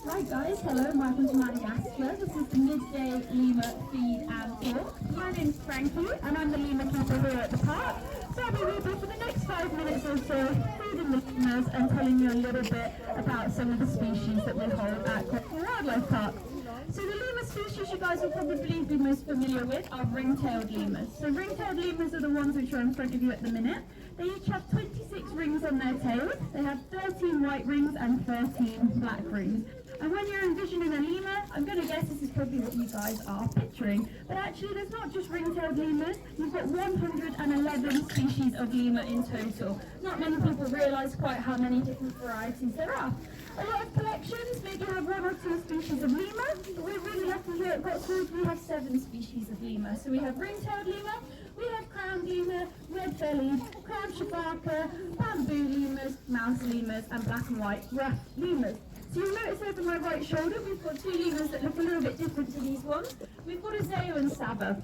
Right guys, hello and welcome to Madagascar. This is the midday lemur feed and talk. My name's Frankie and I'm the lemur keeper here at the park. So I'll be with you for the next 5 minutes or so, feeding the lemurs and telling you a little bit about some of the species that we hold at Cotswold Wildlife Park. So the lemur species you guys will probably be most familiar with are ring-tailed lemurs. So ring-tailed lemurs are the ones which are in front of you at the minute. They each have 26 rings on their tails. They have 13 white rings and 13 black rings. And when you're envisioning a lemur, I'm going to guess this is probably what you guys are picturing. But actually, there's not just ring-tailed lemurs. You've got 111 species of lemur in total. Not many people realise quite how many different varieties there are. A lot of collections maybe have 1 or 2 species of lemur, but we're really lucky here at Cotswold. We have 7 species of lemur. So we have ring-tailed lemur, we have crowned lemur, red-bellied, crowned Sifaka, bamboo lemurs, mouse lemurs, and black and white ruffed lemurs. So you'll notice over my right shoulder, we've got 2 lemurs that look a little bit different to these ones. We've got Azeo and Sava.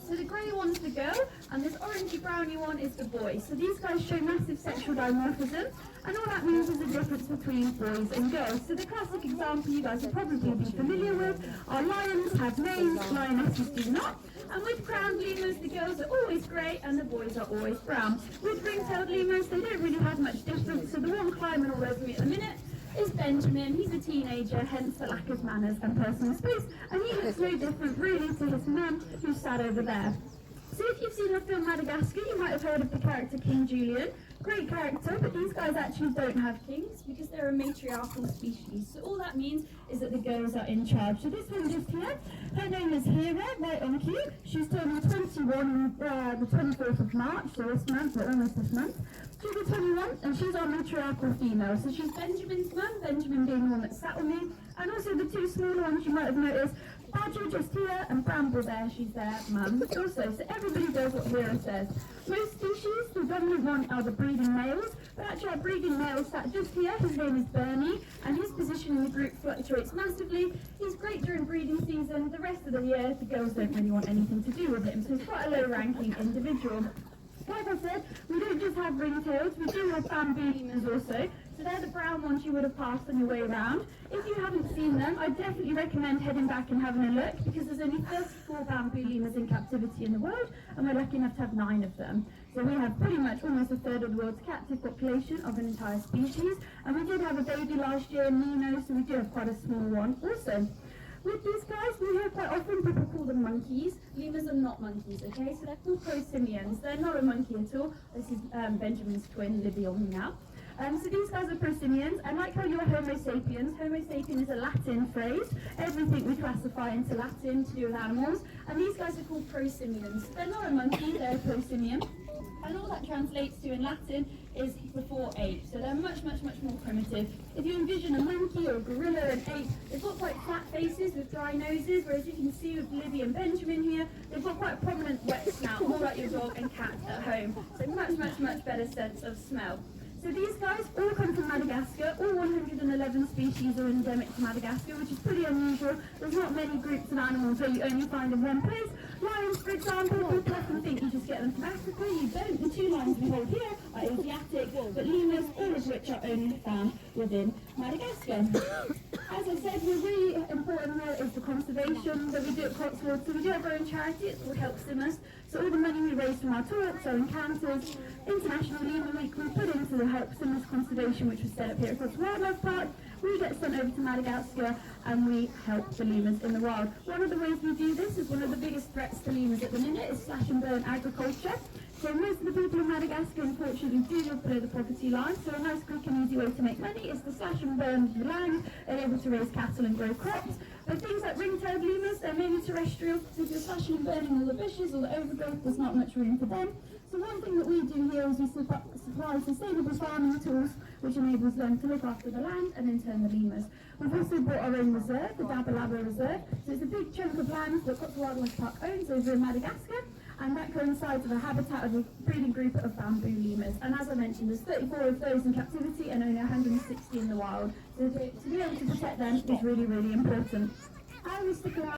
So the grey one's the girl, and this orangey browny one is the boy. So these guys show massive sexual dimorphism, and all that means is the difference between boys and girls. So the classic example you guys will probably be familiar with are lions have manes, lionesses do not. And with crowned lemurs, the girls are always grey and the boys are always brown. With ring-tailed lemurs, they don't really have much difference. So the one climbing all over me at the minute is Benjamin. He's a teenager, hence the lack of manners and personal space, and he looks no different really to his mum, who's sat over there. So if you've seen the film Madagascar, you might have heard of the character King Julian. Great character, but these guys actually don't have kings because they're a matriarchal species. So all that means is that the girls are in charge. So this one just here, her name is Hera, right on cue. She's turning 21 the 24th of March, so this month, or almost this month. She'll be 21, and she's our matriarchal female. So she's Benjamin's mum, Benjamin being the one that sat on me, and also the 2 smaller ones you might have noticed, Badger just here, and Bramble there, she's their mum also. So everybody does what Hera says. Most species, the dominant one are the breeding males, but actually our breeding male sat just here. His name is Bernie, and his position in the group fluctuates massively. He's great during breeding season. The rest of the year, the girls don't really want anything to do with him, so he's quite a low-ranking individual. Like I said, we don't just have ringtails, we do have bamboo lemurs also. So they're the brown ones you would have passed on your way around. If you haven't seen them, I definitely recommend heading back and having a look, because there's only 34 bamboo lemurs in captivity in the world, and we're lucky enough to have 9 of them. So we have pretty much almost a third of the world's captive population of an entire species, and we did have a baby last year, Nino, so we do have quite a small one also. With these guys, we hear quite often people call them monkeys. Lemurs are not monkeys, okay? So they're called prosimians. They're not a monkey at all. This is Benjamin's twin, Livvy, on me now. So these guys are prosimians, and like how you're Homo sapiens, Homo sapien is a Latin phrase. Everything we classify into Latin to do with animals, and these guys are called prosimians. They're not a monkey, they're a prosimian. And all that translates to in Latin is before ape, so they're much more primitive. If you envision a monkey or a gorilla or an ape, they've got quite flat faces with dry noses, whereas you can see with Livvy and Benjamin here, they've got quite a prominent wet snout, more like your dog and cat at home. So much better sense of smell. So these guys all come from Madagascar. All 111 species are endemic to Madagascar, which is pretty unusual. There's not many groups of animals where you only find in one place. Lions, for example, people often think you just get them from Africa. You don't. The 2 lions we hold here are Asiatic, but lemurs, all of which are only found within Madagascar. As I said, we're really important here is the conservation that we do at Cotswold. So we do have our own charity, it's called Help Simmers. So all the money we raise from our talks, our encounters, International Lemur Week, we put into the Help Simmers conservation, which was set up here at Cotswold Wildlife Park. We get sent over to Madagascar and we help the lemurs in the wild. One of the ways we do this is one of the biggest threats to lemurs at the minute is slash and burn agriculture. So most of the people in Madagascar unfortunately do live below the poverty line, so a nice quick and easy way to make money is to slash and burn the land and able to raise cattle and grow crops. But things like ring-tailed lemurs, they're mainly terrestrial, so if you're slashing and burning all the bushes or the overgrowth, there's not much room for them. So one thing that we do here is we supply sustainable farming tools which enables them to look after the land and in turn the lemurs. We've also bought our own reserve, the Dabalaba Reserve, so it's a big chunk of land that Cotswold Wildlife Park owns over in Madagascar, and that coincides with a habitat of a breeding group of bamboo lemurs. And as I mentioned, there's 34 of those in captivity and only 160 in the wild. So to be able to protect them is really important. I will stick around